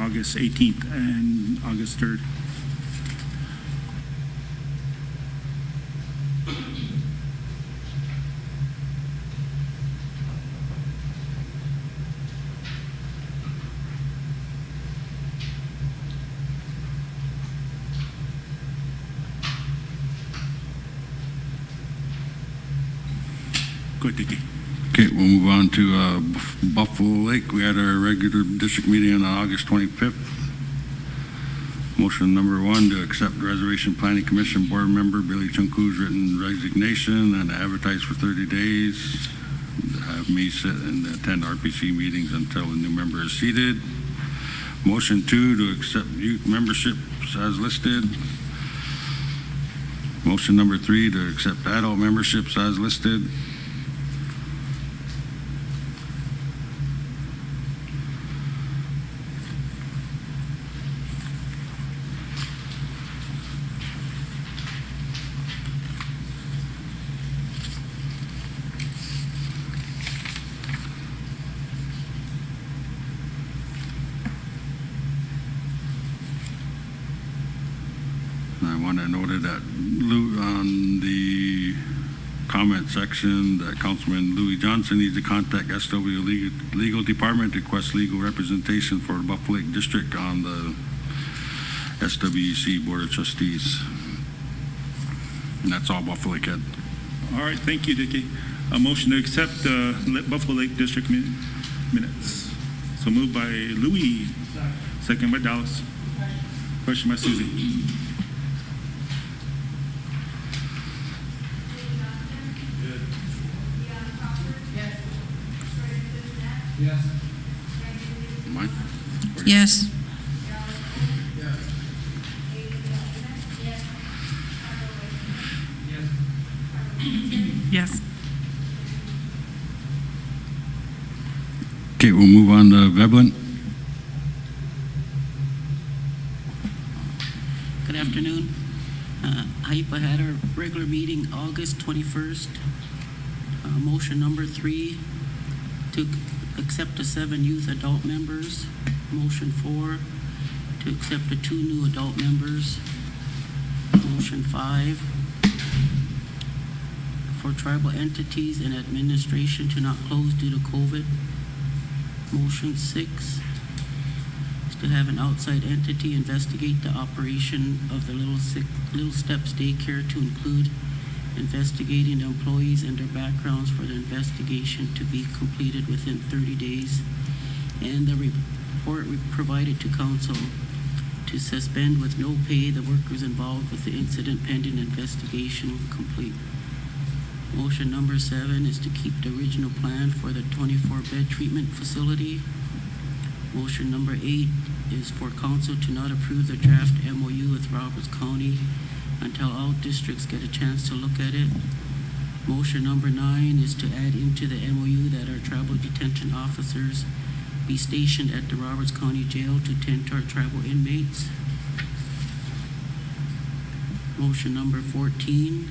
August 18th and August 3rd. Go ahead, Dickie. Okay, we'll move on to Buffalo Lake. We had our regular district meeting on August 25th. Motion number 1 to accept Reservation Planning Commission Board Member Billy Chunku's written resignation and advertise for 30 days. Have me sit and attend RPC meetings until a new member is seated. Motion 2 to accept youth memberships as listed. Motion number 3 to accept adult memberships as listed. I want to note that on the comment section that Councilman Louis Johnson needs to contact SW Legal Department to request legal representation for the Buffalo Lake District on the SWC Board of Trustees. And that's all Buffalo Lake had. All right, thank you, Dickie. A motion to accept Buffalo Lake District minutes. So moved by Louis, second by Dallas. Question by Susie. Yes. Mine? Yes. Yes. Okay, we'll move on to Veblen. Good afternoon. HIPA had our regular meeting August 21st. Motion number 3 to accept the 7 youth adult members. Motion 4 to accept the 2 new adult members. Motion 5 for tribal entities and administration to not close due to COVID. Motion 6 is to have an outside entity investigate the operation of the Little Steps Daycare to include investigating the employees and their backgrounds for the investigation to be completed within 30 days, and the report provided to council to suspend with no pay the workers involved with the incident pending investigation complete. Motion number 7 is to keep the original plan for the 24-bed treatment facility. Motion number 8 is for council to not approve the draft MOU with Roberts County until all districts get a chance to look at it. Motion number 9 is to add into the MOU that our tribal detention officers be stationed at the Roberts County Jail to tend to our tribal inmates. Motion number 14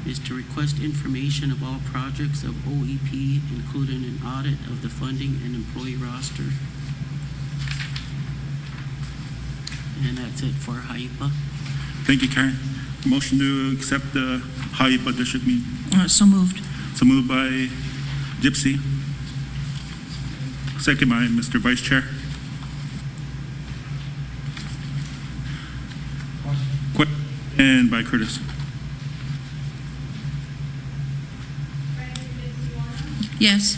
is to request information of all projects of OEP, including an audit of the funding and employee roster. And that's it for HIPA. Thank you, Karen. Motion to accept the HIPA district meeting. So moved. So moved by Gypsy. Second by Mr. Vice Chair. And by Curtis. Yes.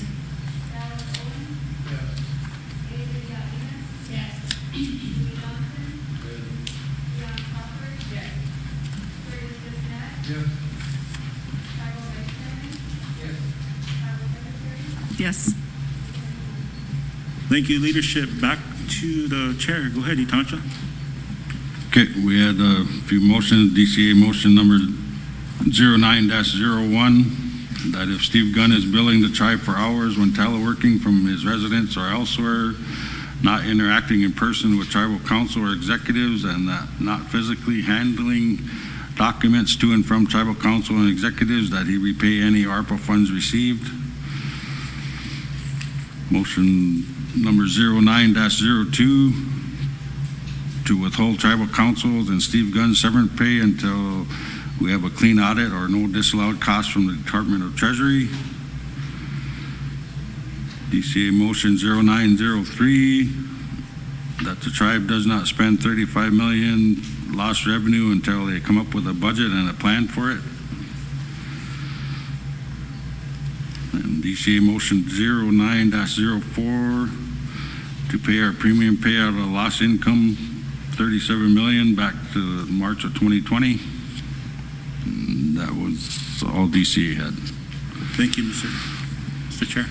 Yes. Thank you, leadership. Back to the chair. Go ahead, Itancha. Okay, we had a few motions. DCA motion number 09-01, that if Steve Gunn is billing the tribe for hours when teleworking from his residence or elsewhere, not interacting in person with tribal council or executives, and not physically handling documents to and from tribal council and executives, that he repay any ARPA funds received. Motion Number 09-02, to withhold tribal councils and Steve Gunn's severance pay until we have a clean audit or no disallowed costs from the Department of Treasury. DCA motion 0903, that the tribe does not spend 35 million lost revenue until they come up with a budget and a plan for it. And DCA motion 09-04, to pay our premium payout of lost income, 37 million back to March of 2020. And that was all DCA had. Thank you, Mr. Chair.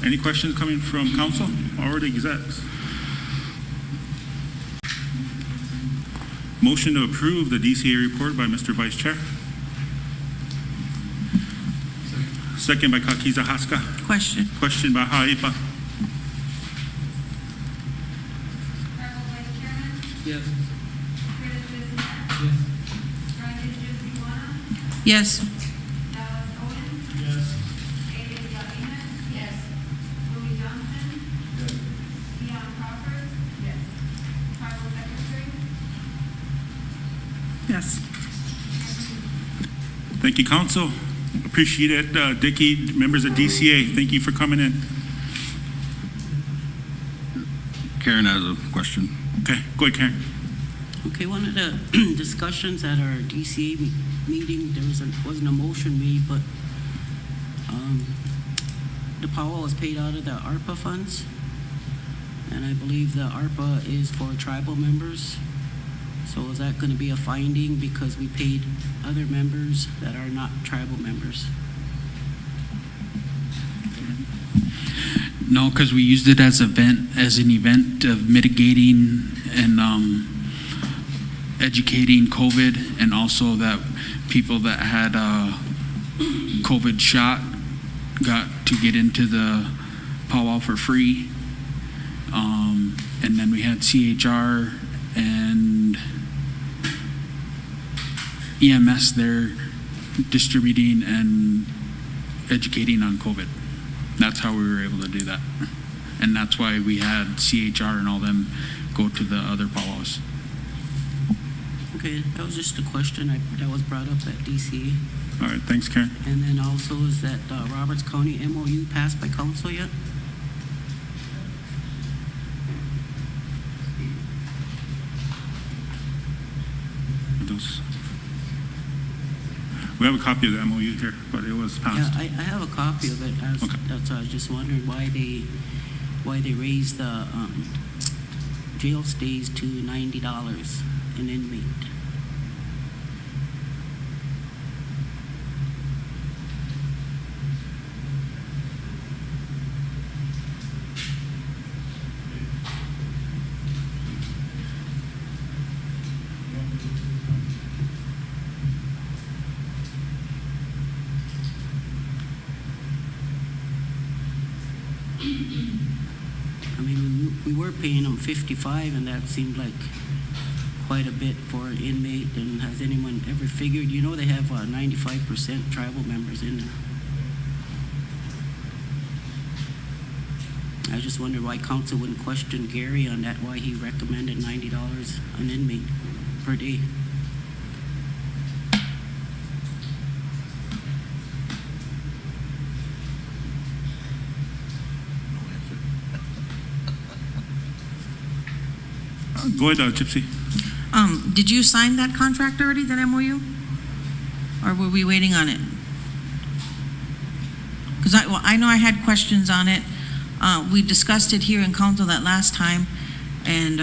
Any questions coming from council or the execs? Motion to approve the DCA report by Mr. Vice Chair. Second by Kakiza Haska. Question. Question by Haipa. Yes. Yes. Yes. Thank you, council. Appreciate it. Dickie, members of DCA, thank you for coming in. Karen has a question. Okay, go ahead, Karen. Okay, one of the discussions at our DCA meeting, there wasn't a motion made, but the powwow was paid out of the ARPA funds, and I believe the ARPA is for tribal members. So is that going to be a finding because we paid other members that are not tribal members? No, because we used it as an event of mitigating and educating COVID, and also that people that had a COVID shot got to get into the powwow for free. And then we had CHR and EMS there distributing and educating on COVID. That's how we were able to do that. And that's why we had CHR and all them go to the other powwows. Okay, that was just a question that was brought up at DCA. All right, thanks, Karen. And then also, is that Roberts County MOU passed by council yet? Those. We have a copy of the MOU here, but it was Yeah, passed. I have a copy of it. Okay. That's I was just wondering why they raised the jail stays to $90 an inmate. I mean, we were paying them $55, and that seemed like quite a bit for an inmate. And has anyone ever figured, they have 95% tribal members in there. I just wondered why council wouldn't question Gary on that, why he recommended $90 an inmate per day. Go ahead, Gypsy. Did you sign that contract already, that MOU? Or were we waiting on it? Because I know I had questions on it. We discussed it here in council that last time, and